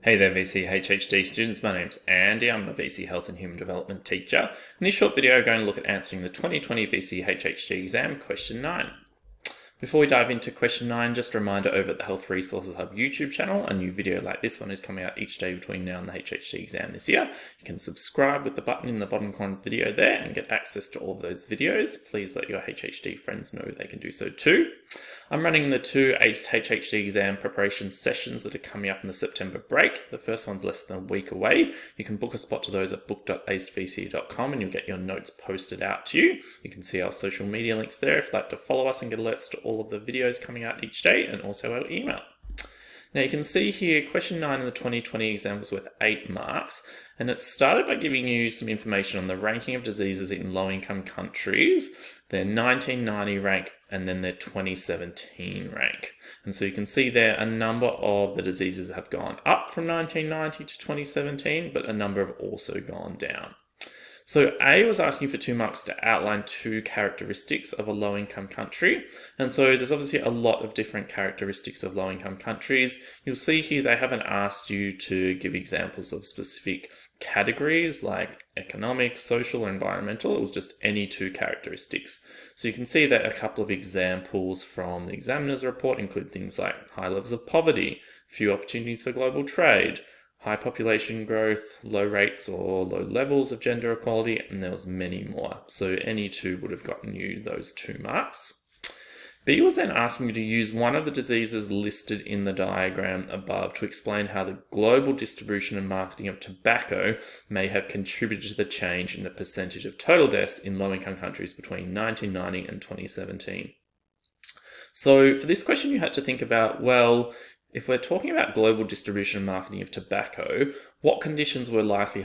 Hey there VCE HHD students, my name's Andy, I'm a VCE Health and Human Development teacher. In this short video, I'm going to look at answering the 2020 VCE HHD Exam Question 9. Before we dive into Question 9, just a reminder over at the Health Resources Hub YouTube channel, a new video like this one is coming out each day between now and the HHD exam this year. You can subscribe with the button in the bottom corner of the video there and get access to all of those videos. Please let your HHD friends know they can do so too. I'm running the two ACE HHD exam preparation sessions that are coming up in the September break. The first one's less than a week away. You can book a spot to those at book.acevce.com and you'll get your notes posted out to you. You can see our social media links there if you'd like to follow us and get alerts to all of the videos coming out each day, and also our email. Now you can see here question 9 in the 2020 exam was worth 8 marks, and it started by giving you some information on the ranking of diseases in low-income countries, their 1990 rank, and then their 2017 rank. And so you can see there a number of the diseases have gone up from 1990 to 2017, but a number have also gone down. So A was asking for 2 marks to outline 2 characteristics of a low-income country. And so there's obviously a lot of different characteristics of low-income countries. You'll see here they haven't asked you to give examples of specific categories like economic, social, or environmental. It was just any 2 characteristics. So you can see that a couple of examples from the examiner's report include things like high levels of poverty, few opportunities for global trade, high population growth, low rates or low levels of gender equality, and there was many more. So any 2 would have gotten you those 2 marks. B was then asking you to use one of the diseases listed in the diagram above to explain how the global distribution and marketing of tobacco may have contributed to the change in the percentage of total deaths in low-income countries between 1990 and 2017. So for this question, you had to think about, well, if we're talking about global distribution and marketing of tobacco, what conditions were likely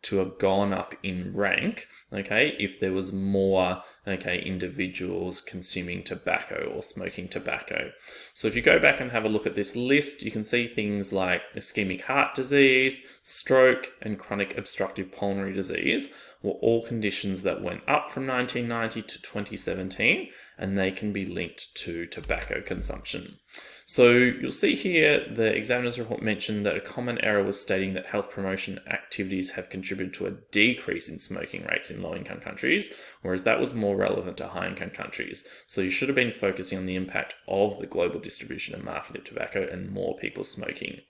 to have gone up in rank, okay, if there was more, okay, individuals consuming tobacco or smoking tobacco. So if you go back and have a look at this list, you can see things like ischemic heart disease, stroke, and chronic obstructive pulmonary disease were all conditions that went up from 1990 to 2017, and they can be linked to tobacco consumption. So you'll see here the examiner's report mentioned that a common error was stating that health promotion activities have contributed to a decrease in smoking rates in low-income countries, whereas that was more relevant to high-income countries. So you should have been focusing on the impact of the global distribution and market of tobacco and more people smoking.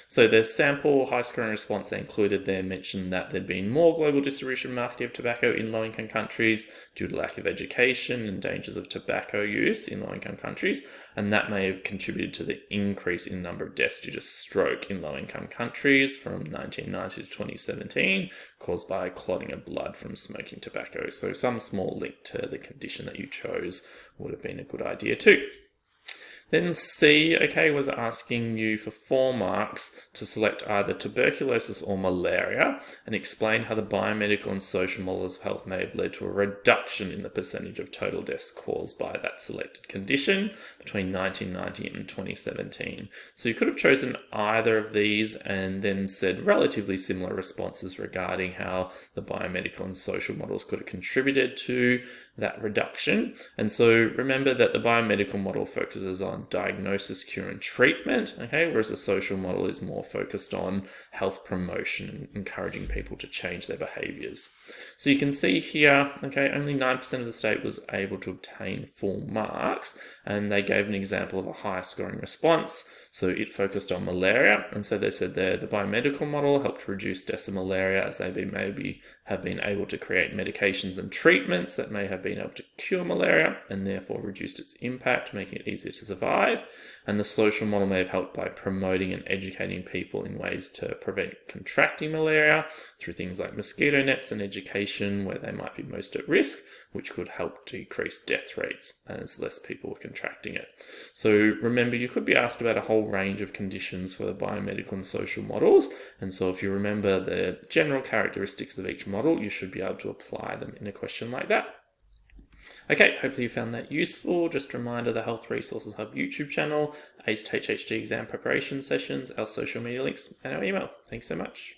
So the sample high scoring response they included there mentioned that there'd been more global distribution and marketing of tobacco in low-income countries due to lack of education and dangers of tobacco use in low-income countries, and that may have contributed to the increase in the number of deaths due to stroke in low-income countries from 1990 to 2017, caused by clotting of blood from smoking tobacco. So some small link to the condition that you chose would have been a good idea too. Then C, okay, was asking you for 4 marks to select either tuberculosis or malaria and explain how the biomedical and social models of health may have led to a reduction in the percentage of total deaths caused by that selected condition between 1990 and 2017. So you could have chosen either of these and then said relatively similar responses regarding how the biomedical and social models could have contributed to that reduction. And so remember that the biomedical model focuses on diagnosis, cure, and treatment, okay, whereas the social model is more focused on health promotion and encouraging people to change their behaviors. So you can see here, okay, only 9% of the state was able to obtain full marks, and they gave an example of a higher scoring response. So it focused on malaria, and so they said there the biomedical model helped reduce deaths of malaria as they maybe have been able to create medications and treatments that may have been able to cure malaria and therefore reduced its impact, making it easier to survive. And the social model may have helped by promoting and educating people in ways to prevent contracting malaria through things like mosquito nets and education where they might be most at risk, which could help decrease death rates as less people are contracting it. So remember, you could be asked about a whole range of conditions for the biomedical and social models. And so if you remember the general characteristics of each model, you should be able to apply them in a question like that. Okay, hopefully you found that useful. Just a reminder, the Health Resources Hub YouTube channel, ACE HHD exam preparation sessions, our social media links, and our email. Thanks so much.